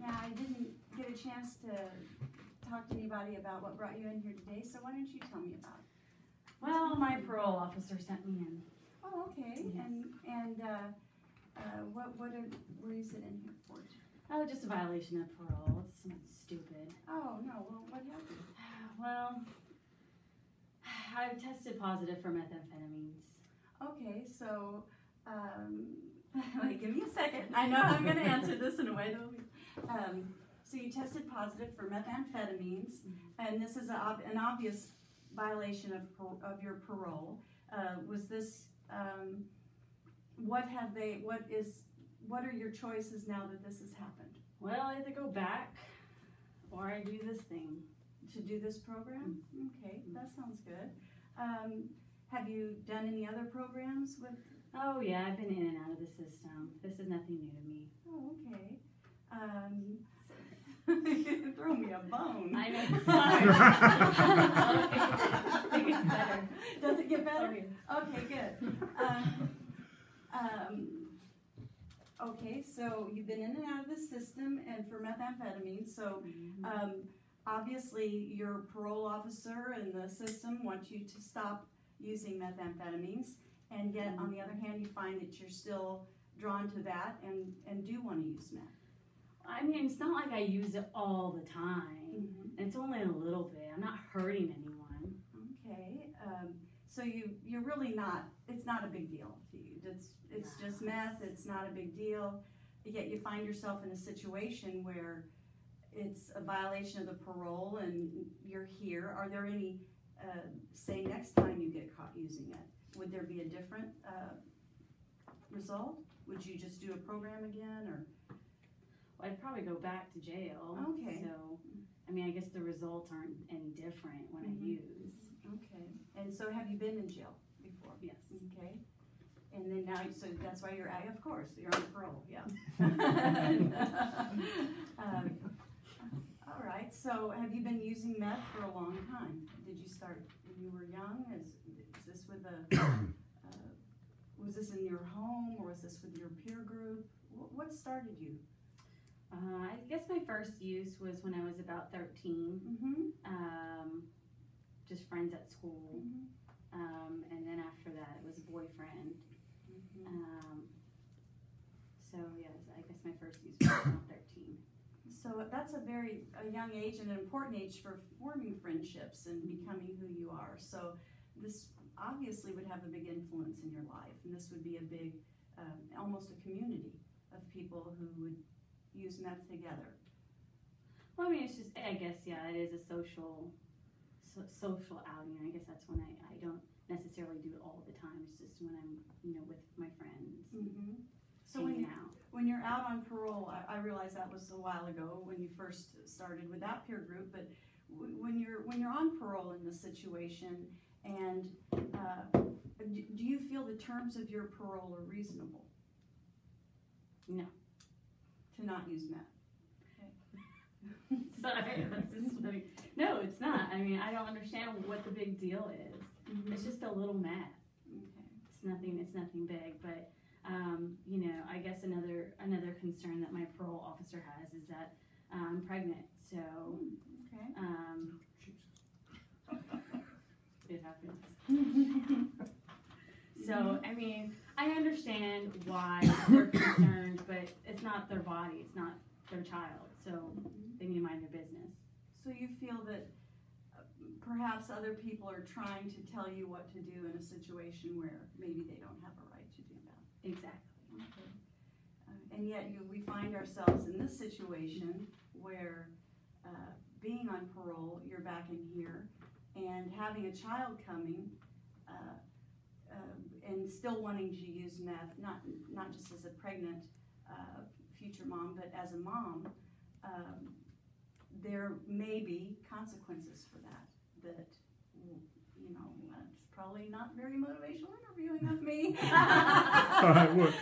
Now, I didn't get a chance to talk to anybody about what brought you in here today, so why don't you tell me about it? Well, my parole officer sent me in. Oh, okay. Yes. And what were you sent in here for? Oh, just a violation of parole. It's stupid. Oh, no. Well, what happened? Well, I tested positive for methamphetamines. Okay, so, wait, give me a second. I know I'm going to answer this in a way that'll be, so you tested positive for methamphetamines, and this is an obvious violation of your parole. Was this, what are your choices now that this has happened? Well, I either go back or I do this thing. To do this program? Okay, that sounds good. Have you done any other programs with? Oh yeah, I've been in and out of the system. This is nothing new to me. Oh, okay. Throw me a bone. I know. Sorry. It gets better. Does it get better? Oh, yes. Okay, good. Okay, so you've been in and out of the system and for methamphetamine, so obviously your parole officer and the system want you to stop using methamphetamines, and yet on the other hand you find that you're still drawn to that and do want to use meth. I mean, it's not like I use it all the time. It's only a little bit. I'm not hurting anyone. Okay, so you're really not, it's not a big deal to you. It's just meth, it's not a big deal, yet you find yourself in a situation where it's a violation of the parole and you're here. Are there any, say next time you get caught using it, would there be a different result? Would you just do a program again, or? Well, I'd probably go back to jail. Okay. So, I mean, I guess the results aren't any different when I use. Okay. And so have you been in jail before? Yes. Okay. And then now, so that's why you're out, of course, you're on parole, yeah. All right, so have you been using meth for a long time? Did you start when you were young? Is this with was this in your home, or was this with your peer group? What started you? I guess my first use was when I was about 13. Just friends at school. And then after that, it was a boyfriend. So yes, I guess my first use was around 13. So that's a young age and an important age for forming friendships and becoming who you are. So this obviously would have a big influence in your life, and this would be a big, almost a community of people who would use meth together. Well, I mean, it's just, I guess, yeah, it is a social outing. I guess that's when I don't necessarily do it all the time. It's just when I'm, with my friends. So when you're out on parole, I realize that was a while ago when you first started with that peer group, but when you're on parole in this situation, and do you feel the terms of your parole are reasonable? No. To not use meth? Okay. Sorry, that's just funny. No, it's not. I mean, I don't understand what the big deal is. It's just a little meth. Okay. It's nothing big, but I guess another concern that my parole officer has is that I'm pregnant, so it happens. So, I mean, I understand why they're concerned, but it's not their body, it's not their child, so they need to mind their business. So you feel that perhaps other people are trying to tell you what to do in a situation where maybe they don't have a right to do that? Exactly. Okay. And yet we find ourselves in this situation where being on parole, you're back in here, and having a child coming, and still wanting to use meth, not just as a pregnant future mom, but as a mom, there may be consequences for that. That's probably not very motivational interviewing of me. All right, well,